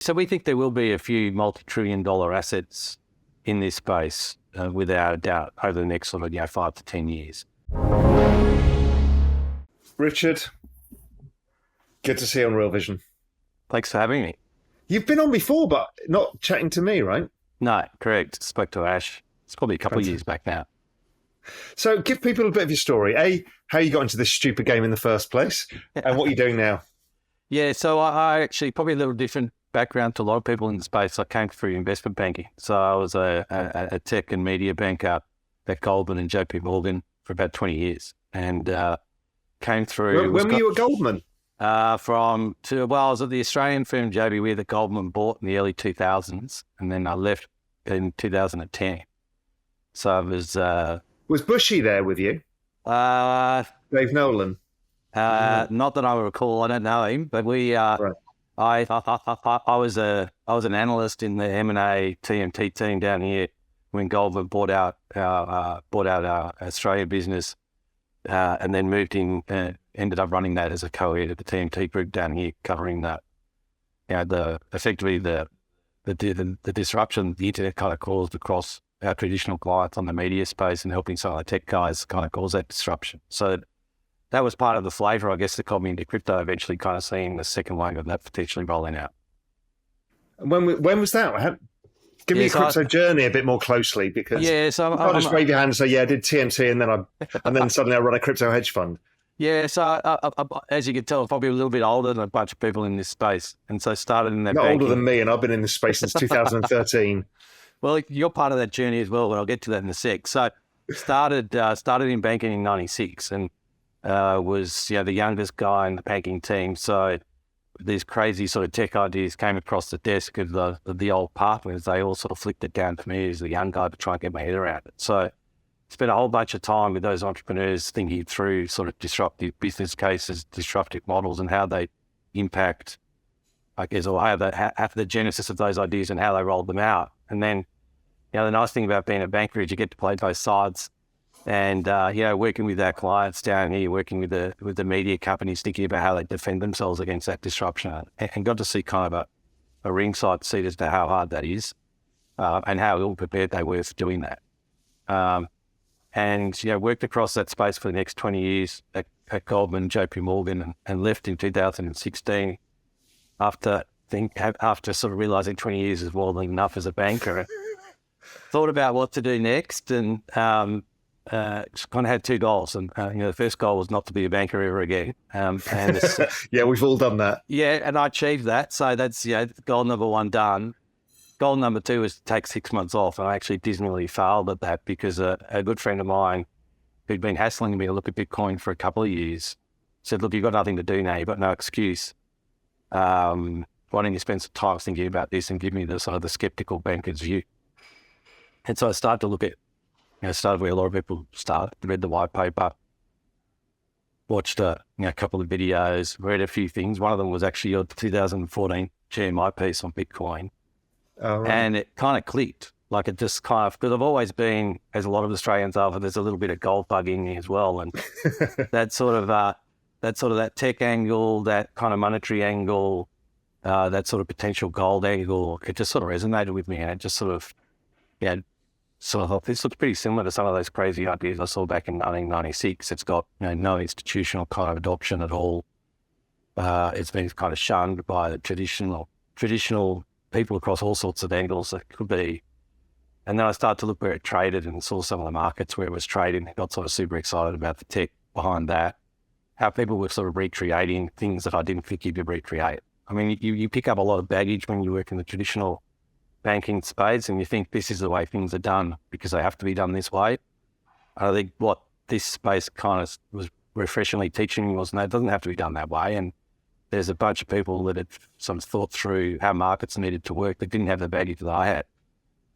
So we think there will be a few multi-trillion dollar assets in this space without a doubt over the next sort of 5 to 10 years. Richard, good to see you on Real Vision. Thanks for having me. You've been on before, but not chatting to me, right? No, correct. Spoke to Ash. It's probably a couple of years back now. So give people a bit of your story. A, how you got into this stupid game in the first place and what you're doing now. Yeah, so I actually, probably a little different background to a lot of people in the space. I came through investment banking. So I was a tech and media banker at Galvin and JP Morgan for about 20 years. And came through... When were you at Goldman? I was at the Australian firm JB that Goldman bought in the early 2000s. And then I left in 2010. So I was... Was Bushy there with you? Dave Nolan? Not that I recall. I don't know him, but we... Right. I was an analyst in the M&A TMT team down here when Galvin bought out our Australian business, and then moved in. Ended up running that as a co-head of the TMT group down here, covering that. Effectively the disruption the internet kind of caused across our traditional clients on the media space, and helping some of the tech guys kind of cause that disruption. So that was part of the flavour, I guess, that got me into crypto, eventually kind of seeing the second wave of that potentially rolling out. When was that? Give me a crypto journey a bit more closely, because I'll just wave your hand and say, I did TMT, and then suddenly I run a crypto hedge fund. Yeah, so as you can tell, I'm probably a little bit older than a bunch of people in this space. And so started in that Not banking. older than me, and I've been in this space since 2013. Well, you're part of that journey as well, but I'll get to that in a sec. So started in banking in 96, and was the youngest guy in the banking team. So these crazy sort of tech ideas came across the desk of the old partners. They all sort of flicked it down to me as the young guy to try and get my head around it. So spent a whole bunch of time with those entrepreneurs thinking through sort of disruptive business cases, disruptive models, and how they impact, I guess, or how the genesis of those ideas and how they rolled them out. And then, the nice thing about being a banker is you get to play both sides. And working with our clients down here, working with the media companies, thinking about how they defend themselves against that disruption, and got to see kind of a ringside seat as to how hard that is, and how ill prepared they were for doing that. Worked across that space for the next 20 years at Goldman, JP Morgan, and left in 2016 after sort of realising 20 years is more than enough as a banker. Thought about what to do next, and just kind of had two goals. And the first goal was not to be a banker ever again. Yeah, we've all done that. Yeah, and I achieved that. So that's goal number one done. Goal number two was to take 6 months off, and I actually dismally failed at that because a good friend of mine who'd been hassling me to look at Bitcoin for a couple of years said, "Look, you've got nothing to do now. You've got no excuse. Why don't you spend some time thinking about this and give me the sort of the skeptical banker's view?" And so I started to look at, started where a lot of people start, read the white paper, watched a couple of videos, read a few things. One of them was actually your 2014 GMI piece on Bitcoin. Oh, right. And it kind of clicked. Like it just kind of, because I've always been, as a lot of Australians are, there's a little bit of gold bug in me as well. And that tech angle, that kind of monetary angle, that sort of potential gold angle, it just sort of resonated with me. And it just sort of thought this looks pretty similar to some of those crazy ideas I saw back in 1996. It's got no institutional kind of adoption at all. It's been kind of shunned by the traditional people across all sorts of angles that could be. And then I started to look where it traded and saw some of the markets where it was trading. I got sort of super excited about the tech behind that, how people were sort of recreating things that I didn't think you could recreate. I mean, you pick up a lot of baggage when you work in the traditional banking space and you think this is the way things are done because they have to be done this way. I think what this space kind of was refreshingly teaching me was, no, it doesn't have to be done that way. And there's a bunch of people that had sort of thought through how markets needed to work that didn't have the baggage that I had.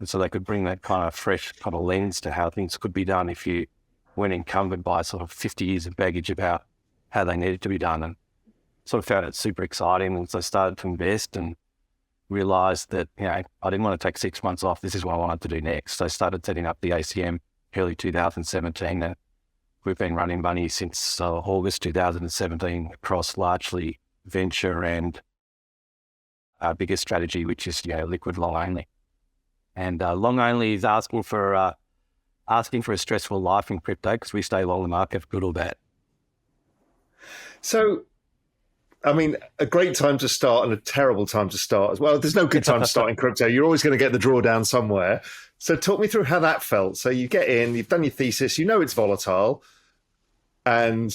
And so they could bring that kind of fresh kind of lens to how things could be done if you weren't encumbered by sort of 50 years of baggage about how they needed to be done. And sort of found it super exciting. And so I started to invest and realised that, I didn't want to take 6 months off. This is what I wanted to do next. So I started setting up the ACM early 2017. And we've been running money since August 2017 across largely venture and our biggest strategy, which is liquid long only. And long only is asking for a stressful life in crypto because we stay long the market, for good or bad. So, I mean, a great time to start and a terrible time to start as well. There's no good time to start in crypto. You're always going to get the drawdown somewhere. So talk me through how that felt. So you get in, you've done your thesis, you know it's volatile. And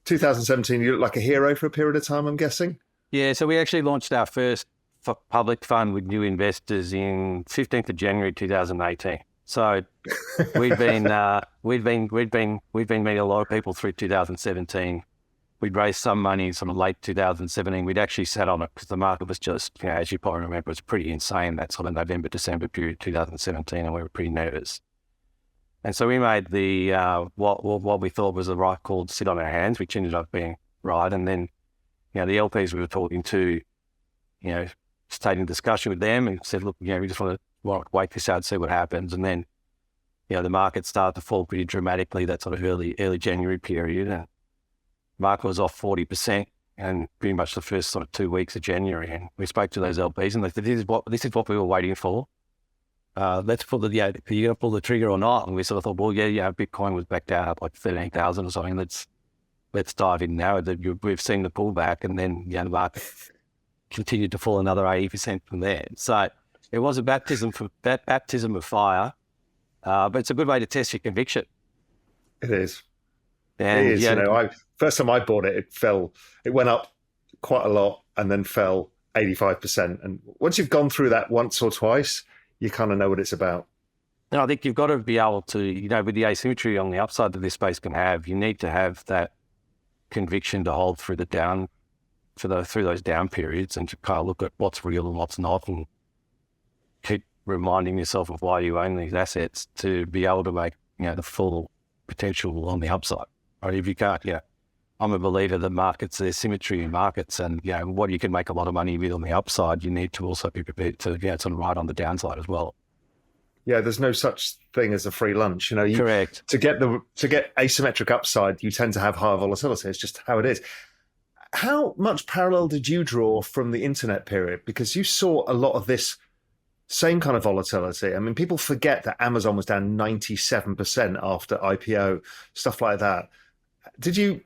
2017, you look like a hero for a period of time, I'm guessing? Yeah, so we actually launched our first public fund with new investors in 15th of January 2018. So we've been meeting a lot of people through 2017. We'd raised some money sort of late 2017. We'd actually sat on it because the market was just, as you probably remember, it was pretty insane that sort of November, December period 2017, and we were pretty nervous. And so we made the what we thought was the right call to sit on our hands, which ended up being right. And then, the LPs we were talking to, stayed in discussion with them and said, look, we just want to wait this out, see what happens. And then, the market started to fall pretty dramatically that sort of early January period. And market was off 40% and pretty much the first sort of 2 weeks of January. And we spoke to those LPs and they said, this is what we were waiting for. Let's pull are you going to pull the trigger or not? And we sort of thought, well, Bitcoin was back down up like 13,000 or something. Let's dive in now. We've seen the pullback, and then the market continued to fall another 80% from there. So it was a baptism of fire, but it's a good way to test your conviction. It is. And, it is. First time I bought it, it went up quite a lot and then fell 85%. And once you've gone through that once or twice, you kind of know what it's about. And I think you've got to be able to, with the asymmetry on the upside that this space can have, you need to have that conviction to hold through through those down periods and to kind of look at what's real and what's not, and keep reminding yourself of why you own these assets to be able to make, the full potential on the upside. Right? If you can't, I'm a believer that there's symmetry in markets, and what you can make a lot of money with on the upside, you need to also be prepared to sort of ride on the downside as well. Yeah, there's no such thing as a free lunch. Correct. To get asymmetric upside, you tend to have higher volatility. It's just how it is. How much parallel did you draw from the internet period? Because you saw a lot of this same kind of volatility. I mean, people forget that Amazon was down 97% after IPO, stuff like that. Did you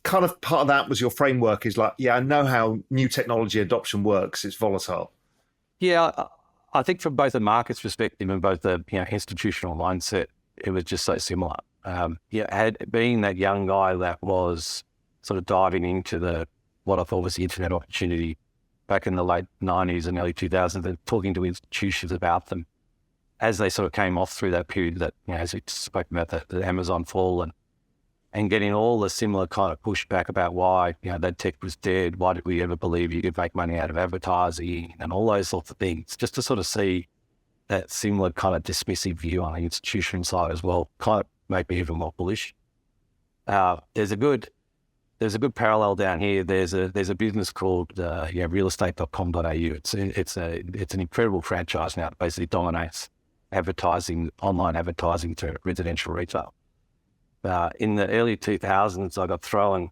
kind of, part of that was your framework is like, I know how new technology adoption works. It's volatile. Yeah, I think from both the market's perspective and both the institutional mindset, it was just so similar. Being that young guy that was sort of diving into what I thought was the internet opportunity back in the late 90s and early 2000s, and talking to institutions about them as they sort of came off through that period that, as we spoke about the Amazon fall and getting all the similar kind of pushback about why, that tech was dead. Why did we ever believe you could make money out of advertising and all those sorts of things, just to sort of see that similar kind of dismissive view on the institutional side as well, kind of made me even more bullish. There's a good parallel down here. There's a business called realestate.com.au. It's an incredible franchise now that basically dominates online advertising to residential retail. In the early 2000s, I got thrown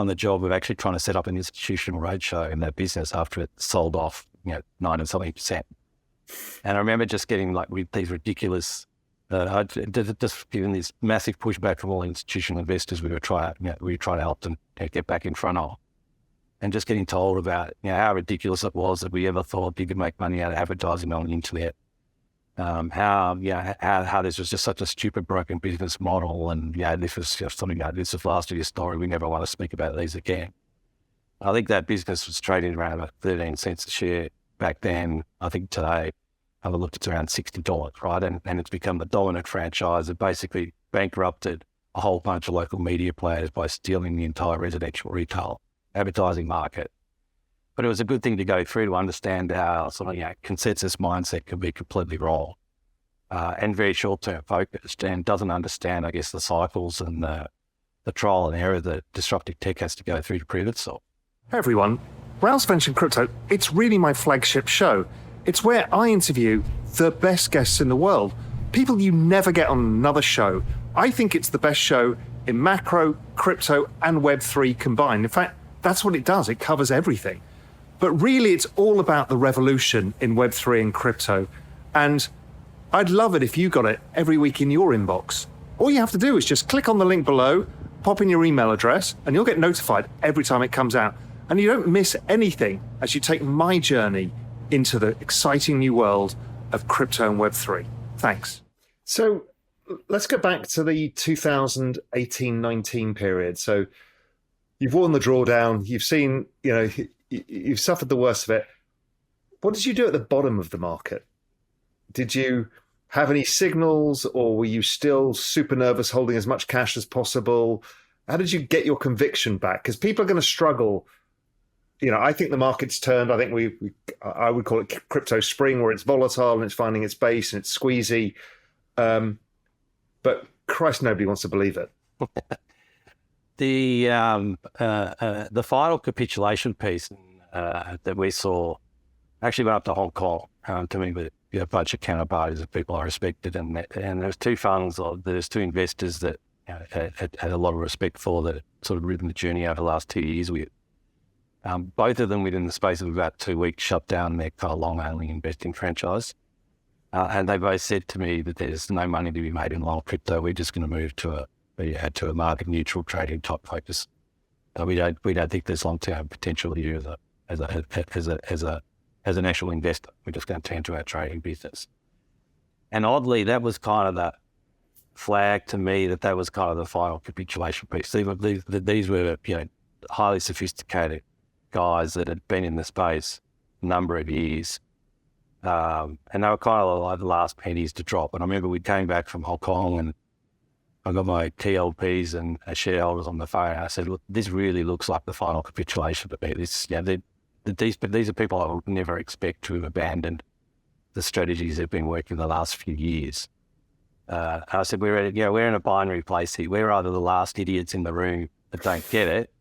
the job of actually trying to set up an institutional roadshow in that business after it sold off, 9 and something %. And I remember just getting with these ridiculous, just giving this massive pushback from all institutional investors we were trying to help them get back in front of, and just getting told about how ridiculous it was that we ever thought you could make money out of advertising on the internet. How this was just such a stupid, broken business model, and this was just something. This is the last of your story. We never want to speak about these again. I think that business was trading around about 13 cents a share back then. I think today, I've looked, it's around $60, right? And it's become the dominant franchise. It basically bankrupted a whole bunch of local media players by stealing the entire residential retail advertising market. But it was a good thing to go through to understand how sort of consensus mindset can be completely wrong and very short-term focused, and doesn't understand, I guess, the cycles and the trial and error that disruptive tech has to go through to prove itself. Hey everyone, Raoul's Venture Crypto, it's really my flagship show. It's where I interview the best guests in the world, people you never get on another show. I think it's the best show in macro, crypto, and Web3 combined. In fact, that's what it does. It covers everything. But really, it's all about the revolution in Web3 and crypto. And I'd love it if you got it every week in your inbox. All you have to do is just click on the link below, pop in your email address, and you'll get notified every time it comes out. And you don't miss anything as you take my journey into the exciting new world of crypto and Web3. Thanks. So let's go back to the 2018-19 period. So you've worn the drawdown, you've seen, you've suffered the worst of it. What did you do at the bottom of the market? Did you have any signals, or were you still super nervous holding as much cash as possible? How did you get your conviction back? Because people are going to struggle. I think the market's turned. I think I would call it crypto spring, where it's volatile and it's finding its base and it's squeezy. But Christ, nobody wants to believe it. The final capitulation piece that we saw actually went up to Hong Kong to meet with a bunch of counterparties of people I respected, and there was two funds, there's two investors that had a lot of respect for, that had sort of ridden the journey over the last 2 years with. Both of them, within the space of about 2 weeks, shut down their kind of long-only investing franchise. And they both said to me that there's no money to be made in long crypto. We're just going to move to a market-neutral trading type focus. We don't think there's long-term potential here as an actual investor. We're just going to turn to our trading business. And oddly, that was kind of the flag to me that was kind of the final capitulation piece. These were highly sophisticated guys that had been in the space a number of years. And they were kind of like the last pennies to drop. And I remember we came back from Hong Kong, and I got my TLPs and shareholders on the phone. And I said, look, this really looks like the final capitulation to me. These are people I would never expect to have abandoned the strategies they've been working the last few years. I said, we're in a binary place here. We're either the last idiots in the room that don't get it,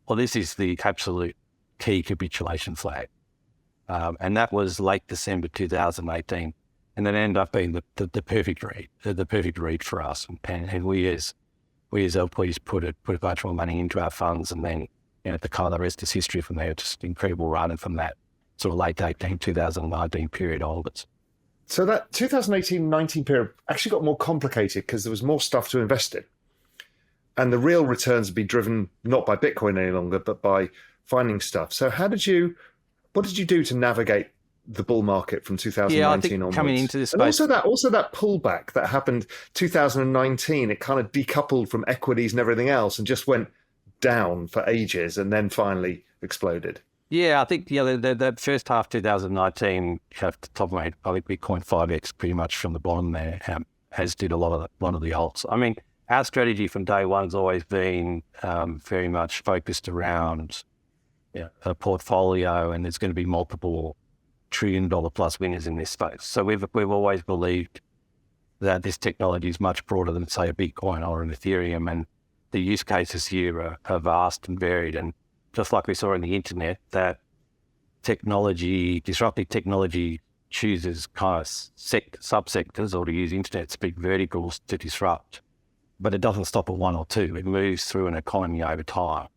or this is the absolute key capitulation flag. And that was late December 2018, and it ended up being the perfect read for us. And we as LPs put a bunch more money into our funds, and then the rest is history from there. Just incredible run from that sort of late 2019 period onwards. So that 2018-19 period actually got more complicated because there was more stuff to invest in, and the real returns would be driven not by Bitcoin any longer, but by finding stuff. So what did you do to navigate the bull market from 2019 onwards? Coming into this space, and also that pullback that happened 2019, it kind of decoupled from equities and everything else and just went down for ages and then finally exploded. Yeah, I think the first half 2019, off the top of my head, I think Bitcoin 5x pretty much from the bottom there, as did a lot of the alts. I mean, our strategy from day one has always been very much focused around a portfolio, and there's going to be multiple $1 trillion plus winners in this space. So we've always believed that this technology is much broader than, say, a Bitcoin or an Ethereum, and the use cases here are vast and varied. And just like we saw in the internet, that disruptive technology chooses kind of subsectors, or to use internet speak, verticals to disrupt. But it doesn't stop at one or two. It moves through an economy over time.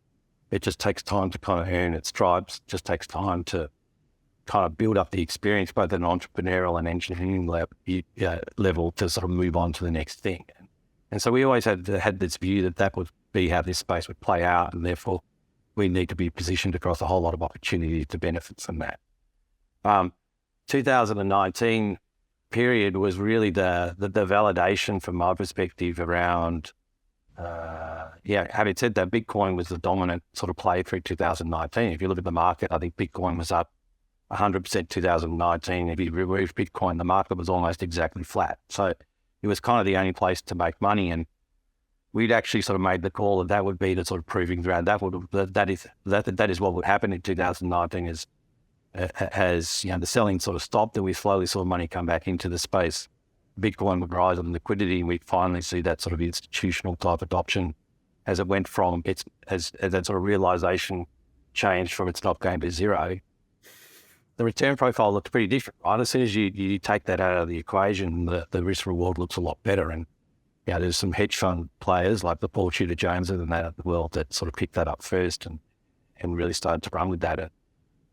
It just takes time to kind of earn its stripes. It just takes time to kind of build up the experience, both at an entrepreneurial and engineering level, to sort of move on to the next thing. And so we always had this view that would be how this space would play out, and therefore we need to be positioned across a whole lot of opportunities to benefit from that. 2019 period was really the validation from my perspective around, having said that, Bitcoin was the dominant sort of play through 2019. If you look at the market, I think Bitcoin was up 100% 2019. If you remove Bitcoin, the market was almost exactly flat. So it was kind of the only place to make money. And we'd actually sort of made the call that would be the sort of proving ground. That is what would happen in 2019 as the selling sort of stopped, and we slowly saw money come back into the space. Bitcoin would rise in liquidity, and we'd finally see that sort of institutional type adoption as it went from as that sort of realization changed from it's not going to zero. The return profile looked pretty different, right? As soon as you take that out of the equation, the risk reward looks a lot better. And there's some hedge fund players like the Paul Tudor Joneses and that of the world that sort of picked that up first and really started to run with that.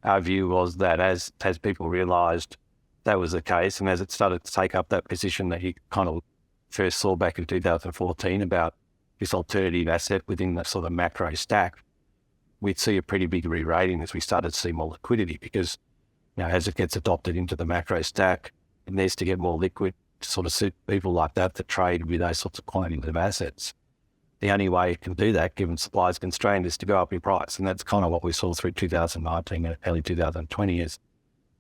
our view was that as people realised that was the case, and as it started to take up that position that you kind of first saw back in 2014 about this alternative asset within the sort of macro stack, we'd see a pretty big re-rating as we started to see more liquidity, because as it gets adopted into the macro stack, it needs to get more liquid to sort of suit people like that trade with those sorts of quantitative assets. The only way it can do that, given supply is constrained, is to go up in price. And that's kind of what we saw through 2019 and early 2020 is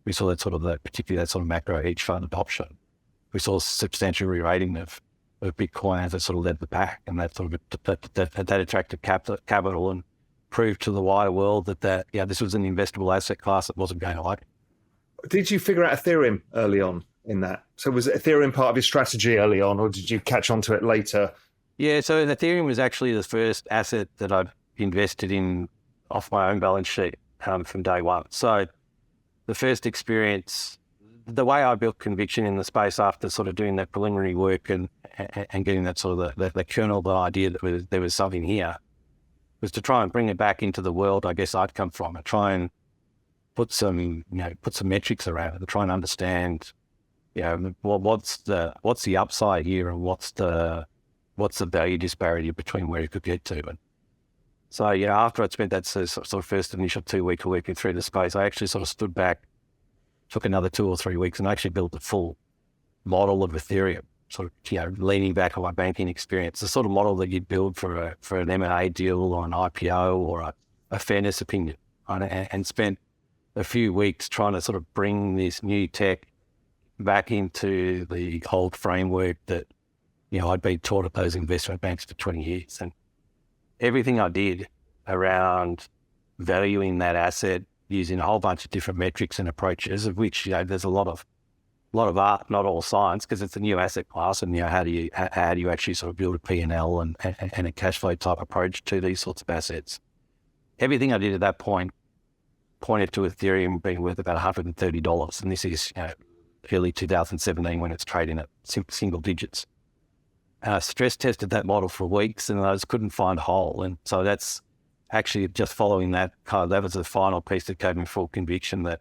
we saw that sort of particularly that sort of macro hedge fund adoption. We saw substantial re-rating of Bitcoin as it sort of led the pack, and that sort of that attracted capital and proved to the wider world that this was an investable asset class that wasn't going away. Did you figure out Ethereum early on in that? So was Ethereum part of your strategy early on, or did you catch on to it later? Yeah, so Ethereum was actually the first asset that I'd invested in off my own balance sheet from day one. So the first experience, the way I built conviction in the space after sort of doing that preliminary work and getting that sort of the kernel of the idea that there was something here, was to try and bring it back into the world I guess I'd come from, and try and put some metrics around it, to try and understand, what's the upside here, and what's the value disparity between where it could get to. And so, after I'd spent that sort of first initial 2 week working through the space, I actually sort of stood back, took another 2 or 3 weeks, and actually built a full model of Ethereum, sort of, leaning back on my banking experience, the sort of model that you'd build for an M&A deal or an IPO or a fairness opinion, and spent a few weeks trying to sort of bring this new tech back into the old framework that, I'd been taught at those investment banks for 20 years. And everything I did around valuing that asset using a whole bunch of different metrics and approaches, of which, there's a lot of art, not all science, because it's a new asset class. And, how do you actually sort of build a P&L and a cash flow type approach to these sorts of assets? Everything I did at that point pointed to Ethereum being worth about $130. And this is, early 2017 when it's trading at single digits. And I stress tested that model for weeks and I just couldn't find a hole. And so that's actually just following that that was the final piece that gave me full conviction that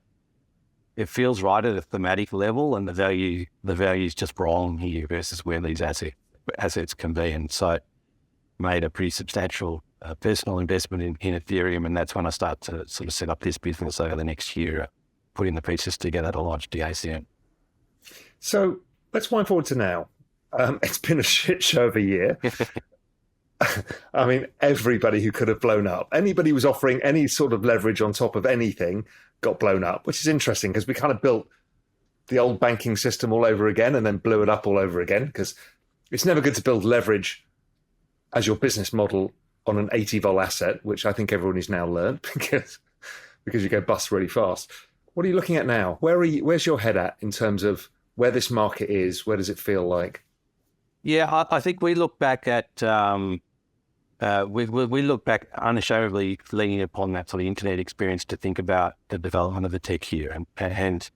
it feels right at a thematic level, and the value is just wrong here versus where these assets can be. And so made a pretty substantial personal investment in Ethereum, and that's when I started to sort of set up this business over the next year, putting the pieces together to launch DACN. So let's wind forward to now. It's been a shit show of a year. I mean, everybody who could have blown up, anybody who was offering any sort of leverage on top of anything got blown up, which is interesting because we kind of built the old banking system all over again and then blew it up all over again, because it's never good to build leverage as your business model on an 80-vol asset, which I think everyone has now learned because you go bust really fast. What are you looking at now? Where's your head at in terms of where this market is? Where does it feel like? Yeah, I think we look back at we look back unashamedly, leaning upon that sort of internet experience to think about the development of the tech here, and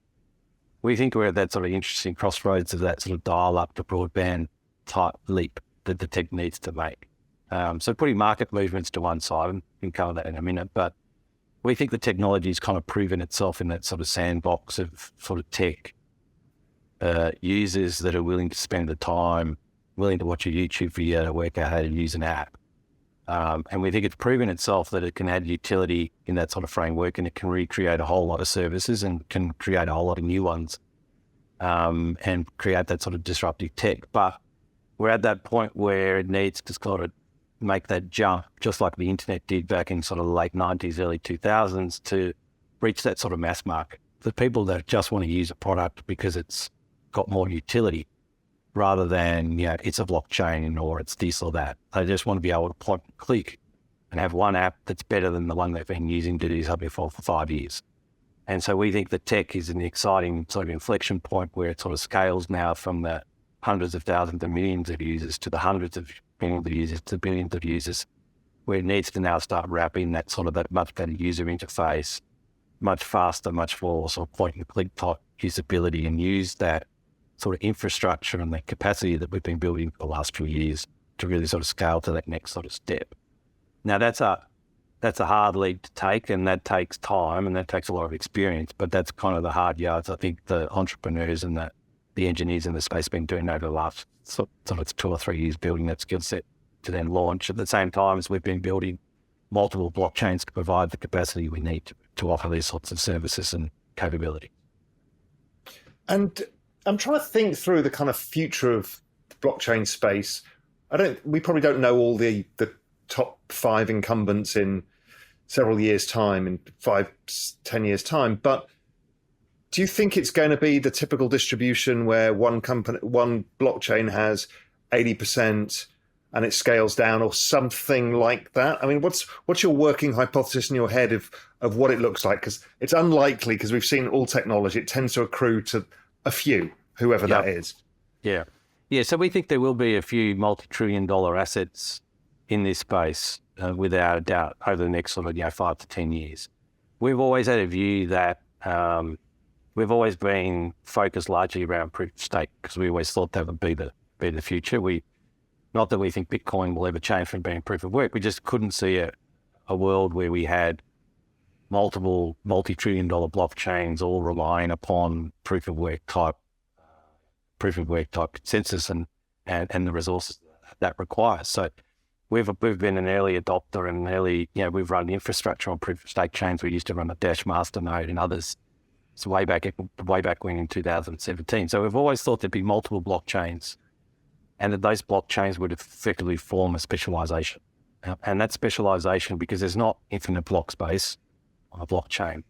we think we're at that sort of interesting crossroads of that sort of dial-up to broadband type leap that the tech needs to make. So putting market movements to one side, and we can cover that in a minute, but we think the technology's kind of proven itself in that sort of sandbox of sort of tech users that are willing to spend the time, willing to watch a YouTube video to work out how to use an app. And we think it's proven itself that it can add utility in that sort of framework, and it can recreate a whole lot of services and can create a whole lot of new ones, and create that sort of disruptive tech. But we're at that point where it needs to sort of make that jump, just like the internet did back in sort of the late 90s, early 2000s, to reach that sort of mass market. The people that just want to use a product because it's got more utility, rather than, it's a blockchain or it's this or that. They just want to be able to point and click and have one app that's better than the one they've been using to do something for 5 years. And so we think that tech is an exciting sort of inflection point where it sort of scales now from the hundreds of thousands of millions of users to the hundreds of millions of users to billions of users, where it needs to now start wrapping that sort of that much better user interface, much faster, much more sort of point and click type usability, and use that sort of infrastructure and the capacity that we've been building for the last few years to really sort of scale to that next sort of step. Now that's a that's a hard leap to take, and that takes time and that takes a lot of experience. But that's kind of the hard yards I think the entrepreneurs and the engineers in the space have been doing over the last sort of 2 or 3 years, building that skill set to then launch at the same time as we've been building multiple blockchains to provide the capacity we need to offer these sorts of services and capability. And I'm trying to think through the kind of future of the blockchain space. We probably don't know all the top 5 incumbents in several years' time, in 5-10 years' time, but do you think it's going to be the typical distribution where one blockchain has 80% and it scales down, or something like that? I mean, what's your working hypothesis in your head of what it looks like? Because it's unlikely, because we've seen all technology, it tends to accrue to a few, whoever that is. Yeah. So we think there will be a few multi-trillion-dollar assets in this space, without a doubt, over the next sort of 5 to 10 years. We've always had a view that we've always been focused largely around proof of stake, because we always thought that would be the future. Not that we think Bitcoin will ever change from being proof of work. We just couldn't see a world where we had multiple multi-trillion-dollar blockchains all relying upon proof of work type consensus and the resources that requires. So we've been an early adopter and we've run infrastructure on proof of stake chains. We used to run a Dash Masternode and others. It's way back when in 2017. So we've always thought there'd be multiple blockchains, and that those blockchains would effectively form a specialization. And that specialization, because there's not infinite block space on a blockchain,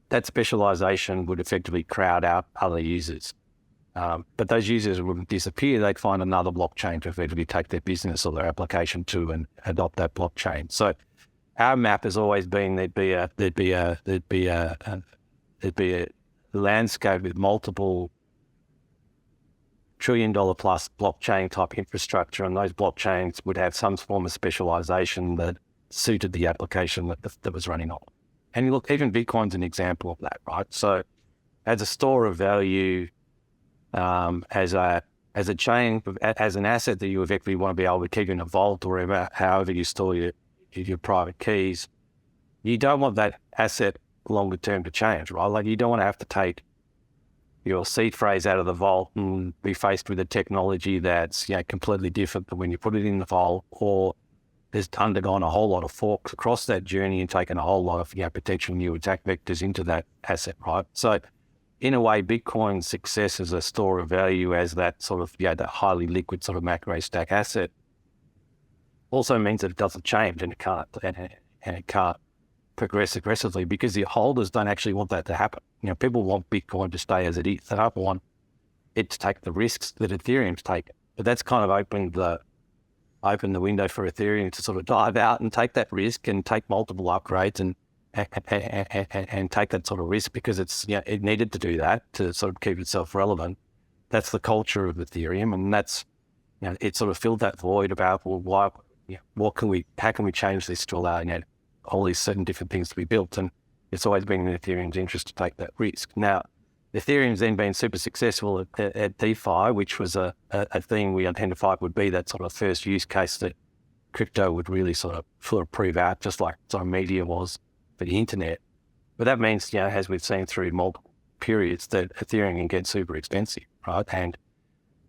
that specialization would effectively crowd out other users. But those users wouldn't disappear. They'd find another blockchain to effectively take their business or their application to and adopt that blockchain. So our map has always been there'd be a landscape with multiple $1 trillion plus blockchain type infrastructure, and those blockchains would have some form of specialization that suited the application that was running on. And you look, even Bitcoin's an example of that, right? So as a store of value, as a chain, as an asset that you effectively want to be able to keep in a vault or however you store your private keys, you don't want that asset longer term to change, right? Like, you don't want to have to take your seed phrase out of the vault and be faced with a technology that's completely different than when you put it in the vault, or there's undergone a whole lot of forks across that journey and taken a whole lot of potential new attack vectors into that asset, right? So in a way, Bitcoin's success as a store of value, as that sort of that highly liquid sort of macro stack asset, also means that it doesn't change and it can't progress aggressively, because the holders don't actually want that to happen. People want Bitcoin to stay as it is. They don't want it to take the risks that Ethereum's taken. But that's kind of opened the window for Ethereum to sort of dive out and take that risk and take multiple upgrades and take that sort of risk, because it needed to do that to sort of keep itself relevant. That's the culture of Ethereum, and that's it sort of filled that void about, well, how can we change this to allow all these certain different things to be built, and it's always been in Ethereum's interest to take that risk. Now, Ethereum's then been super successful at DeFi, which was a thing we identified would be that sort of first use case that crypto would really sort of prove out, just like sort of media was for the internet. But that means, as we've seen through multiple periods, that Ethereum can get super expensive, right? And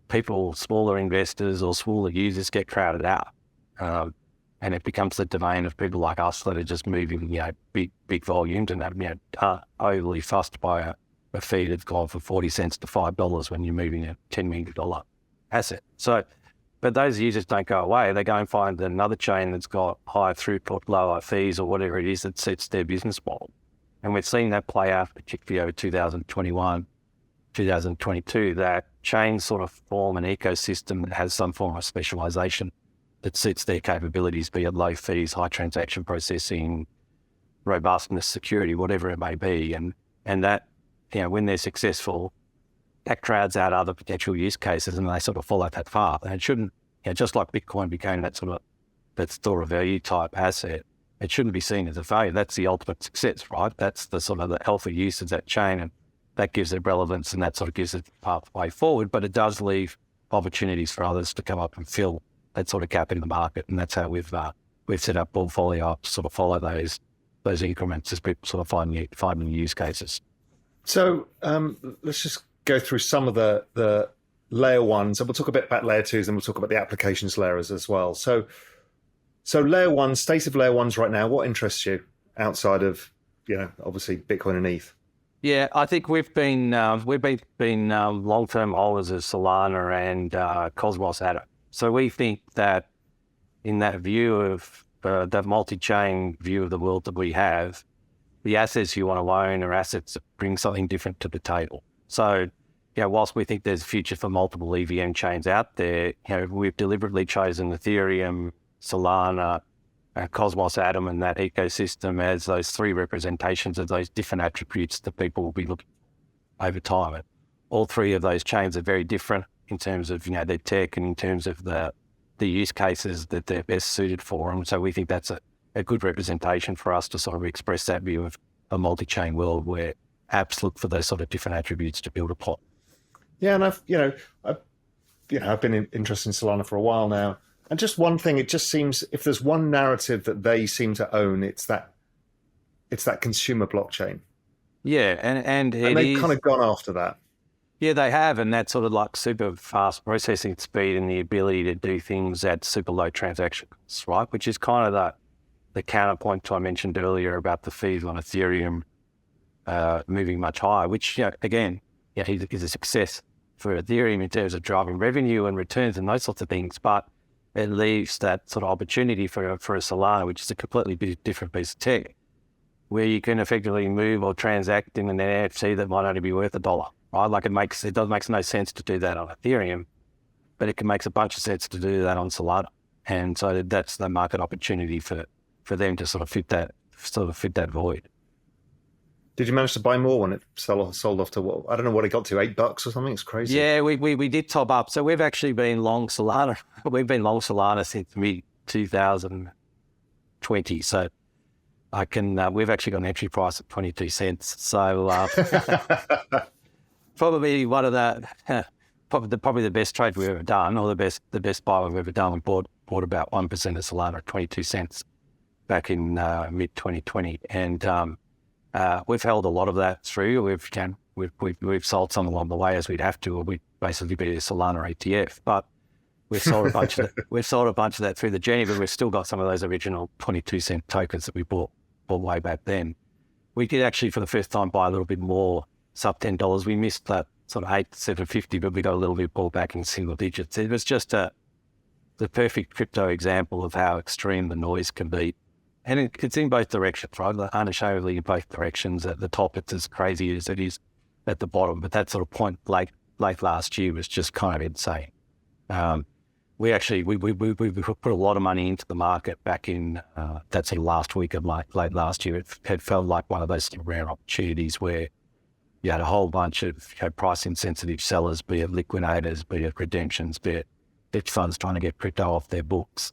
people, smaller investors or smaller users, get crowded out. And it becomes the domain of people like us that are just moving, big volumes and aren't overly fussed by a fee that's gone from 40 cents to $5 when you're moving a $10 million asset. So, but those users don't go away. They go and find another chain that's got higher throughput, lower fees, or whatever it is that suits their business model. And we've seen that play out, particularly over 2021, 2022, that chains sort of form an ecosystem that has some form of specialization that suits their capabilities, be it low fees, high transaction processing, robustness, security, whatever it may be. And that, when they're successful, that crowds out other potential use cases, and they sort of follow that path. And it shouldn't, just like Bitcoin became that sort of that store of value type asset, it shouldn't be seen as a failure. That's the ultimate success, right? That's the sort of the alpha use of that chain, and that gives it relevance, and that sort of gives it a pathway forward. But it does leave opportunities for others to come up and fill that sort of gap in the market, and that's how we've we've set our portfolio up to sort of follow those increments as people sort of find new use cases. So let's just go through some of the layer ones, and we'll talk a bit about layer twos, and we'll talk about the applications layers as well. So layer one, state of layer ones right now, what interests you outside of, obviously Bitcoin and ETH? Yeah, I think we've been long-term holders of Solana and Cosmos Atom. So we think that in that view of that multi-chain view of the world that we have, the assets you want to own are assets that bring something different to the table. So, whilst we think there's a future for multiple EVM chains out there, we've deliberately chosen Ethereum, Solana, Cosmos Atom and that ecosystem as those three representations of those different attributes that people will be looking for over time. And all three of those chains are very different in terms of, their tech and in terms of the use cases that they're best suited for. And so we think that's a good representation for us to sort of express that view of a multi-chain world where apps look for those sort of different attributes to build upon. Yeah, and I've been interested in Solana for a while now. And just one thing, it just seems if there's one narrative that they seem to own, it's that consumer blockchain. Yeah, and they've kind of gone after that. Yeah, they have, and that sort of like super fast processing speed and the ability to do things at super low transaction costs, right? Which is kind of the counterpoint to I mentioned earlier about the fees on Ethereum moving much higher, which again, is a success for Ethereum in terms of driving revenue and returns and those sorts of things, but it leaves that sort of opportunity for a Solana, which is a completely different piece of tech, where you can effectively move or transact in an NFT that might only be worth $1, right? Like it makes no sense to do that on Ethereum, but it makes a bunch of sense to do that on Solana. And so that's the market opportunity for them to sort of fit that void. Did you manage to buy more when it sold off to what? I don't know what it got to, $8 or something. It's crazy. Yeah, we did top up. So we've actually been long Solana. We've been long Solana since mid 2020. So I can. We've actually got an entry price of 22 cents. So probably one of probably the best trade we've ever done, or the best buy we've ever done. We bought about 1% of Solana at 22 cents back in mid 2020, and we've held a lot of that through. We've sold some along the way as we'd have to, or we'd basically be a Solana ETF. But we've sold a bunch of that through the journey. But we've still got some of those original 22-cent tokens that we bought way back then. We did actually, for the first time, buy a little bit more, sub $10. We missed that sort of $8.750, but we got a little bit pulled back in single digits. It was just the perfect crypto example of how extreme the noise can be. And it's in both directions, right? Unashamedly in both directions. At the top, it's as crazy as it is at the bottom. But that sort of point late last year was just kind of insane. We put a lot of money into the market back in that sort of last week of late last year. It had felt like one of those sort of rare opportunities where you had a whole bunch of price insensitive sellers, be it liquidators, be it redemptions, be it hedge funds trying to get crypto off their books.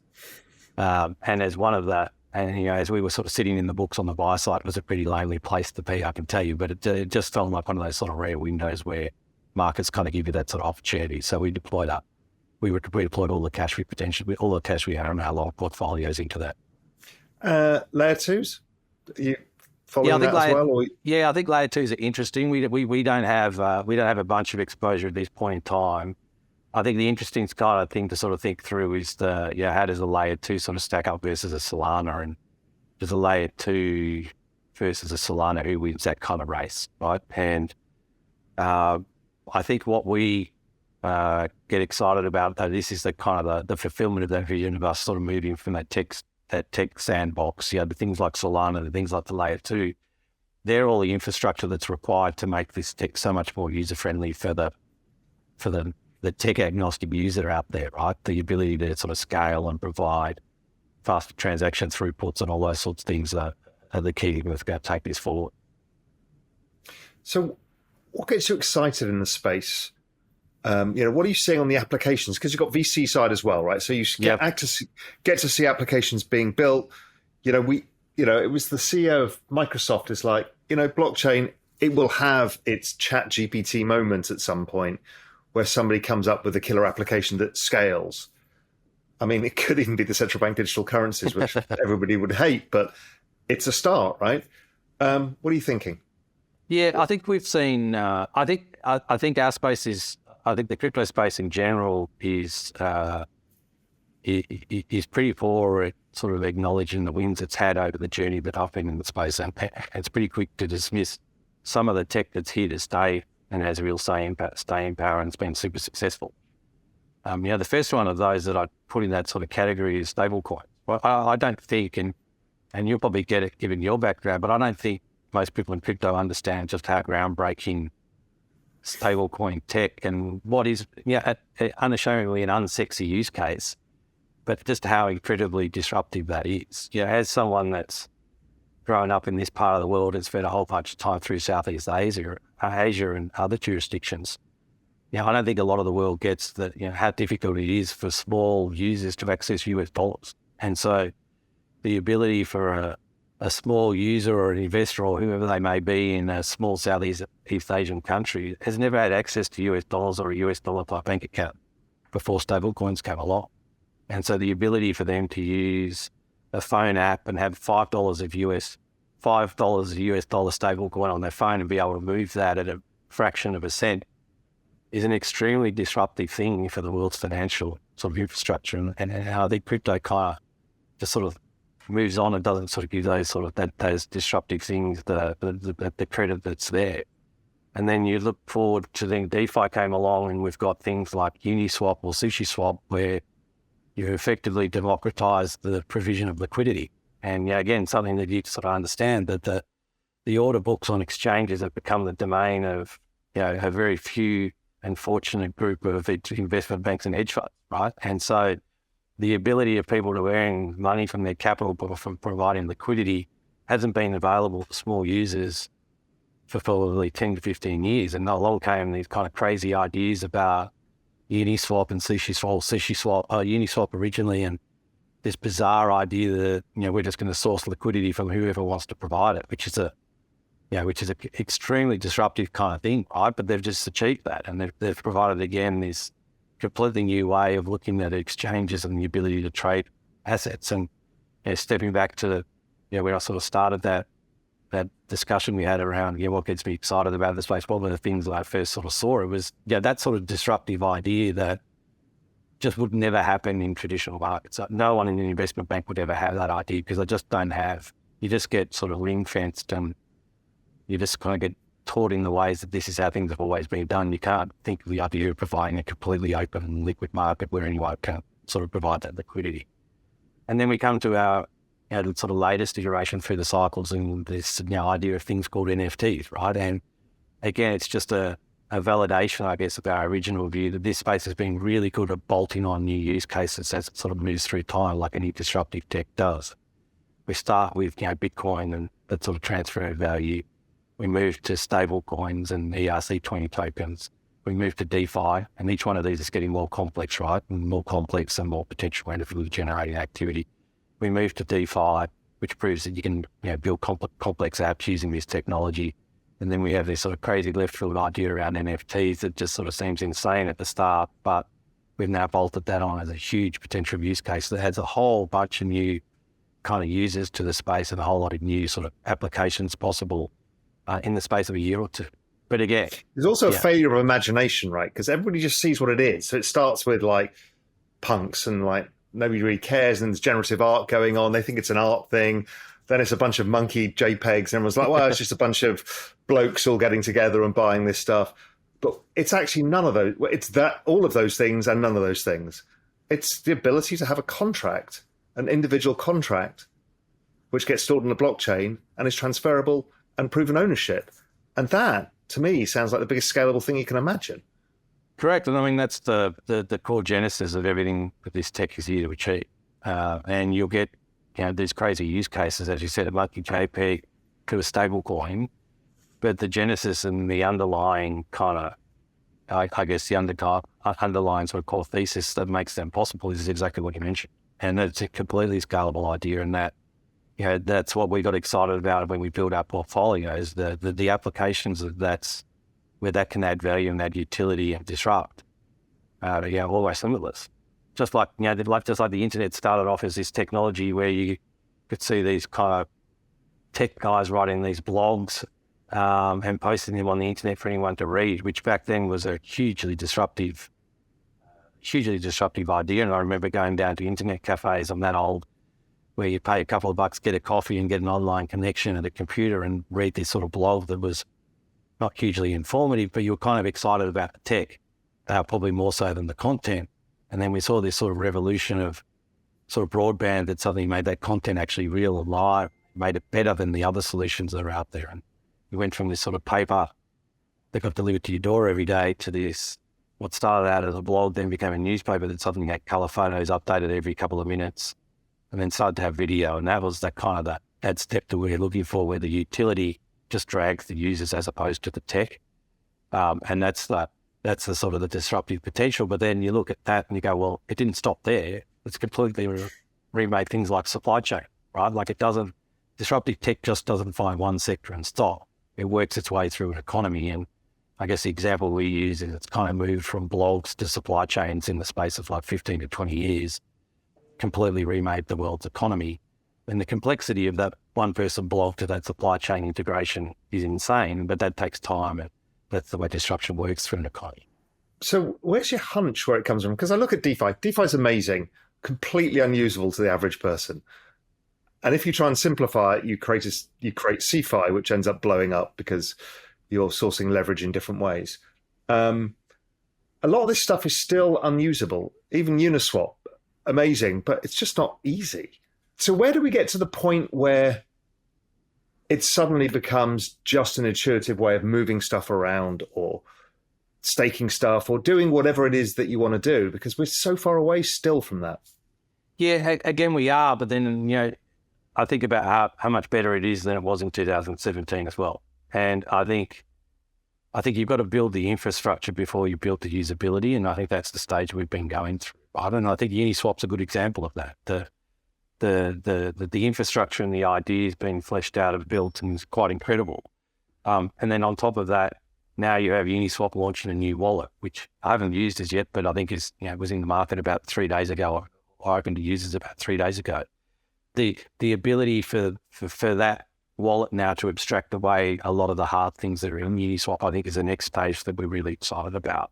And as one of the And, as we were sort of sitting in the books on the buy side, it was a pretty lonely place to be, I can tell you. But it just felt like one of those sort of rare windows where markets kind of give you that sort of opportunity. So we deployed up. We deployed all the cash we had on our long portfolios into that. Layer twos? Are you following that as well? Or? Yeah, I think layer twos are interesting. We don't have a bunch of exposure at this point in time. I think the interesting kind of thing to sort of think through is how does a layer two sort of stack up versus a Solana, and does a layer two versus a Solana, who wins that kind of race, right? And I think what we get excited about, though, this is the kind of the fulfillment of that vision of us sort of moving from that tech sandbox. The things like Solana, the things like the layer two, they're all the infrastructure that's required to make this tech so much more user friendly for the tech agnostic user out there, right? The ability to sort of scale and provide faster transaction throughputs and all those sorts of things are the key to take this forward. So what gets you excited in the space? What are you seeing on the applications? Because you've got VC side as well, right? So you get to see applications being built. It was the CEO of Microsoft is like, blockchain, it will have its chat GPT moment at some point, where somebody comes up with a killer application that scales. I mean, it could even be the central bank digital currencies, which everybody would hate, but it's a start, right? What are you thinking? Yeah, I think we've seen. I think our space is. I think the crypto space in general is pretty poor at sort of acknowledging the wins it's had over the journey that I've been in the space, and it's pretty quick to dismiss some of the tech that's here to stay and has a real staying power and it's been super successful. The first one of those that I'd put in that sort of category is stablecoin. Well, I don't think, and you'll probably get it given your background, but I don't think most people in crypto understand just how groundbreaking stablecoin tech and what is, unashamedly an unsexy use case, but just how incredibly disruptive that is. As someone that's grown up in this part of the world and spent a whole bunch of time through Southeast Asia and other jurisdictions, I don't think a lot of the world gets that, how difficult it is for small users to access US dollars. And so the ability for a small user or an investor or whoever they may be in a small Southeast Asian country has never had access to US dollars or a US dollar type bank account before stablecoins came along. And so the ability for them to use a phone app and have $5 of US dollar stablecoin on their phone and be able to move that at a fraction of a cent is an extremely disruptive thing for the world's financial sort of infrastructure. And I think crypto kind of just sort of moves on and doesn't sort of give those sort of those disruptive things the credit that's there. And then you look forward to then DeFi came along and we've got things like Uniswap or SushiSwap where you effectively democratize the provision of liquidity. And again, something that you sort of understand that the order books on exchanges have become the domain of, a very few and fortunate group of investment banks and hedge funds, right? And so the ability of people to earn money from their capital from providing liquidity hasn't been available for small users for probably 10 to 15 years. And along came these kind of crazy ideas about Uniswap and Uniswap originally, and this bizarre idea that, we're just going to source liquidity from whoever wants to provide it, which is a extremely disruptive kind of thing, right? But they've just achieved that. And they've provided, again, this completely new way of looking at exchanges and the ability to trade assets. And stepping back to when I sort of started that discussion we had around what gets me excited about the space, one of the things that I first sort of saw, it was that sort of disruptive idea that just would never happen in traditional markets. No one in an investment bank would ever have that idea because they just don't have. You just get sort of ring fenced and you just kind of get taught in the ways that this is how things have always been done. You can't think of the idea of providing a completely open and liquid market where anyone can sort of provide that liquidity. And then we come to our sort of latest iteration through the cycles and this idea of things called NFTs, right? And again, it's just a validation, I guess, of our original view that this space has been really good at bolting on new use cases as it sort of moves through time, like any disruptive tech does. We start with Bitcoin and that sort of transfer of value. We move to stable coins and ERC20 tokens. We move to DeFi, and each one of these is getting more complex, right? And more complex and more potential revenue generating activity. We move to DeFi, which proves that you can build complex apps using this technology. And then we have this sort of crazy left field idea around NFTs that just sort of seems insane at the start, but we've now bolted that on as a huge potential use case that has a whole bunch of new kind of users to the space and a whole lot of new sort of applications possible in the space of a year or two. But again, there's also a failure of imagination, right? Because everybody just sees what it is. So it starts with like punks and like nobody really cares, and there's generative art going on. They think it's an art thing. Then it's a bunch of monkey JPEGs, and everyone's like, well, it's just a bunch of blokes all getting together and buying this stuff. But it's actually none of those. It's all of those things and none of those things. It's the ability to have a contract, an individual contract, which gets stored on the blockchain and is transferable and proven ownership. And that, to me, sounds like the biggest scalable thing you can imagine. Correct. And I mean, that's the core genesis of everything that this tech is here to achieve. And you'll get these crazy use cases, as you said, a monkey JPEG to a stable coin. But the genesis and the underlying kind of, I guess, the underlying sort of core thesis that makes them possible is exactly what you mentioned. And it's a completely scalable idea, and that, that's what we got excited about when we build our portfolios, the applications that's where that can add value and add utility and disrupt, always limitless. just like the internet started off as this technology where you could see these kind of tech guys writing these blogs and posting them on the internet for anyone to read, which back then was a hugely disruptive idea. And I remember going down to internet cafes, I'm that old, where you pay a couple of bucks, get a coffee and get an online connection and a computer and read this sort of blog that was not hugely informative, but you were kind of excited about the tech, probably more so than the content. And then we saw this sort of revolution of sort of broadband that suddenly made that content actually real and live, made it better than the other solutions that are out there. And we went from this sort of paper that got delivered to your door every day to this, what started out as a blog then became a newspaper that suddenly had colour photos updated every couple of minutes and then started to have video. And that was that kind of that step that we were looking for, where the utility just drags the users as opposed to the tech. And that's the sort of the disruptive potential. But then you look at that and you go, well, it didn't stop there. It's completely remade things like supply chain, right? Like disruptive tech just doesn't find one sector and stop. It works its way through an economy. And I guess the example we use is it's kind of moved from blogs to supply chains in the space of like 15 to 20 years, completely remade the world's economy. And the complexity of that one person blog to that supply chain integration is insane, but that takes time, and that's the way disruption works through an economy. So where's your hunch where it comes from? Because I look at DeFi. DeFi is amazing, completely unusable to the average person. And if you try and simplify it, you create CeFi, which ends up blowing up because you're sourcing leverage in different ways. A lot of this stuff is still unusable. Even Uniswap, amazing, but it's just not easy. So where do we get to the point where it suddenly becomes just an intuitive way of moving stuff around or staking stuff or doing whatever it is that you want to do? Because we're so far away still from that. Yeah, again, we are, but then, I think about how much better it is than it was in 2017 as well. And I think you've got to build the infrastructure before you build the usability. And I think that's the stage we've been going through. I think Uniswap's a good example of that. The infrastructure and the ideas being fleshed out and built and is quite incredible. And then on top of that, now you have Uniswap launching a new wallet, which I haven't used as yet, but I think was in the market about 3 days ago, or open to users about 3 days ago. The ability for that wallet now to abstract away a lot of the hard things that are in Uniswap, I think, is the next stage that we're really excited about.